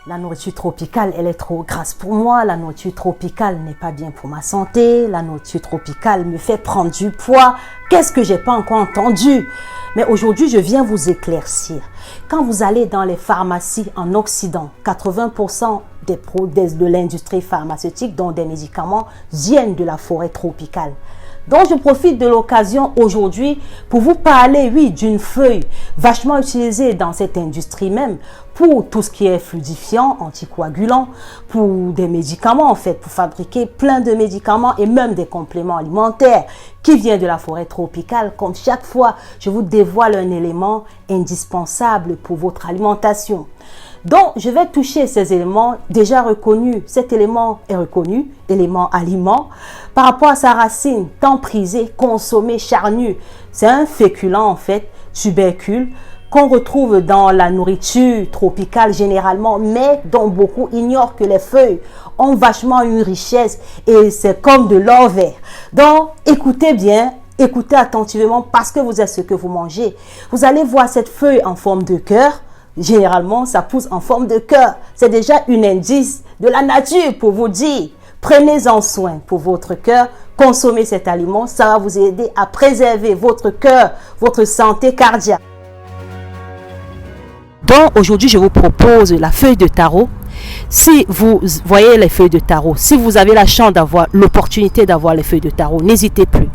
La nourriture tropicale, elle est trop grasse pour moi. La nourriture tropicale n'est pas bien pour ma santé. La nourriture tropicale me fait prendre du poids. Qu'est-ce que j'ai pas encore entendu? Mais aujourd'hui, je viens vous éclaircir. Quand vous allez dans les pharmacies en Occident, 80% de l'industrie pharmaceutique, dont des médicaments, viennent de la forêt tropicale. Donc, je profite de l'occasion aujourd'hui pour vous parler, oui, d'une feuille vachement utilisée dans cette industrie même pour tout ce qui est fluidifiant, anticoagulant, pour des médicaments en fait, pour fabriquer plein de médicaments et même des compléments alimentaires qui viennent de la forêt tropicale. Comme chaque fois, je vous dévoile un élément indispensable pour votre alimentation. Donc, je vais toucher ces éléments déjà reconnus. Cet élément est reconnu, élément aliment, par rapport à sa racine, tant prisée, consommée, charnue. C'est un féculent, en fait, tubercule, qu'on retrouve dans la nourriture tropicale généralement, mais dont beaucoup ignorent que les feuilles ont vachement une richesse et c'est comme de l'or vert. Donc, écoutez bien. Écoutez attentivement parce que vous êtes ce que vous mangez. Vous allez voir cette feuille en forme de cœur. Généralement, ça pousse en forme de cœur. C'est déjà un indice de la nature pour vous dire, prenez-en soin pour votre cœur, consommez cet aliment, ça va vous aider à préserver votre cœur, votre santé cardiaque. Donc, aujourd'hui, je vous propose la feuille de taro. Si vous voyez les feuilles de taro, si vous avez la chance d'avoir l'opportunité d'avoir les feuilles de taro, n'hésitez plus.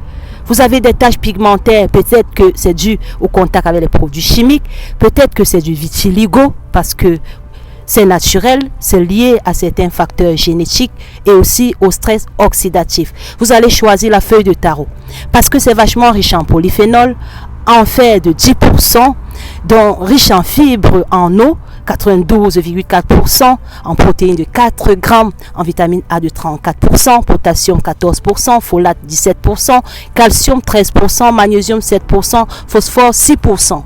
Vous avez des taches pigmentaires, peut-être que c'est dû au contact avec les produits chimiques, peut-être que c'est du vitiligo parce que c'est naturel, c'est lié à certains facteurs génétiques et aussi au stress oxydatif. Vous allez choisir la feuille de taro parce que c'est vachement riche en polyphénol, en fer de 10%, donc riche en fibres, en eau, 92,4%, en protéines de 4 grammes, en vitamine A de 34%, potassium 14%, folate 17%, calcium 13%, magnésium 7%, phosphore 6%.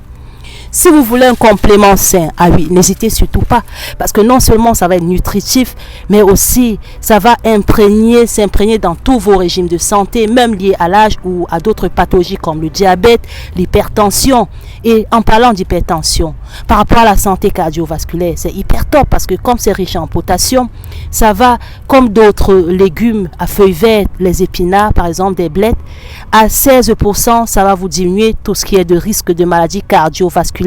Si vous voulez un complément sain, ah oui, n'hésitez surtout pas, parce que non seulement ça va être nutritif, mais aussi ça va s'imprégner dans tous vos régimes de santé, même liés à l'âge ou à d'autres pathologies comme le diabète, l'hypertension. Et en parlant d'hypertension, par rapport à la santé cardiovasculaire, c'est hyper top parce que comme c'est riche en potassium, ça va, comme d'autres légumes à feuilles vertes, les épinards, par exemple des blettes, à 16%, ça va vous diminuer tout ce qui est de risque de maladies cardiovasculaires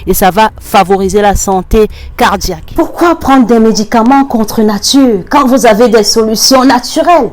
et ça va favoriser la santé cardiaque. Pourquoi prendre des médicaments contre nature quand vous avez des solutions naturelles?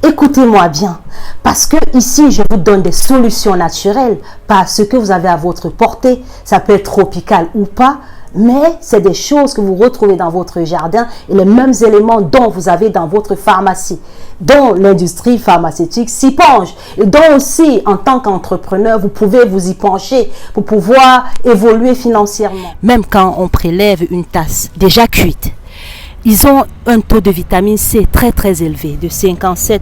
Écoutez-moi bien, parce que ici, je vous donne des solutions naturelles, pas ce que vous avez à votre portée, ça peut être tropical ou pas, mais c'est des choses que vous retrouvez dans votre jardin et les mêmes éléments dont vous avez dans votre pharmacie, dont l'industrie pharmaceutique s'y penche et dont aussi, en tant qu'entrepreneur, vous pouvez vous y pencher pour pouvoir évoluer financièrement. Même quand on prélève une tasse déjà cuite, ils ont un taux de vitamine C très élevé, de 57%.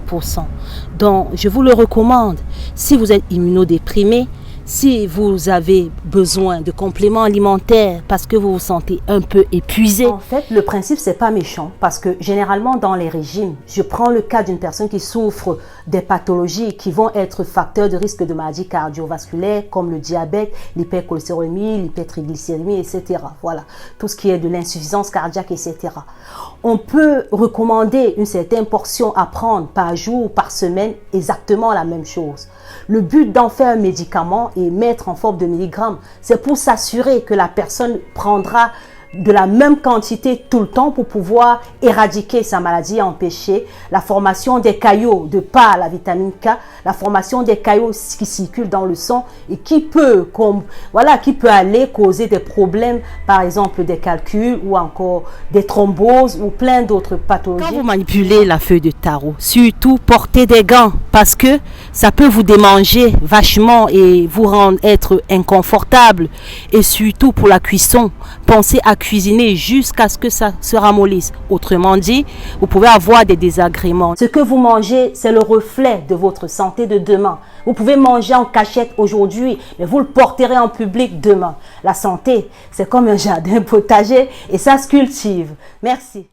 Donc, je vous le recommande. Si vous êtes immunodéprimé, si vous avez besoin de compléments alimentaires parce que vous vous sentez un peu épuisé. En fait, le principe, c'est pas méchant parce que généralement dans les régimes, je prends le cas d'une personne qui souffre des pathologies qui vont être facteurs de risque de maladies cardiovasculaires comme le diabète, l'hypercholestérolémie, l'hypertriglycérémie, etc. Voilà, tout ce qui est de l'insuffisance cardiaque, etc. On peut recommander une certaine portion à prendre par jour ou par semaine, exactement la même chose. Le but d'en faire un médicament et mettre en forme de milligrammes, c'est pour s'assurer que la personne prendra de la même quantité tout le temps pour pouvoir éradiquer sa maladie et empêcher la formation des caillots de par la vitamine K, la formation des caillots qui circulent dans le sang et qui peut aller causer des problèmes, par exemple des calculs ou encore des thromboses ou plein d'autres pathologies. Quand vous manipulez la feuille de taro, surtout portez des gants parce que ça peut vous démanger vachement et vous rendre être inconfortable et surtout pour la cuisson, pensez à cuisiner jusqu'à ce que ça se ramollisse. Autrement dit, vous pouvez avoir des désagréments. Ce que vous mangez, c'est le reflet de votre santé de demain. Vous pouvez manger en cachette aujourd'hui, mais vous le porterez en public demain. La santé, c'est comme un jardin potager et ça se cultive. Merci.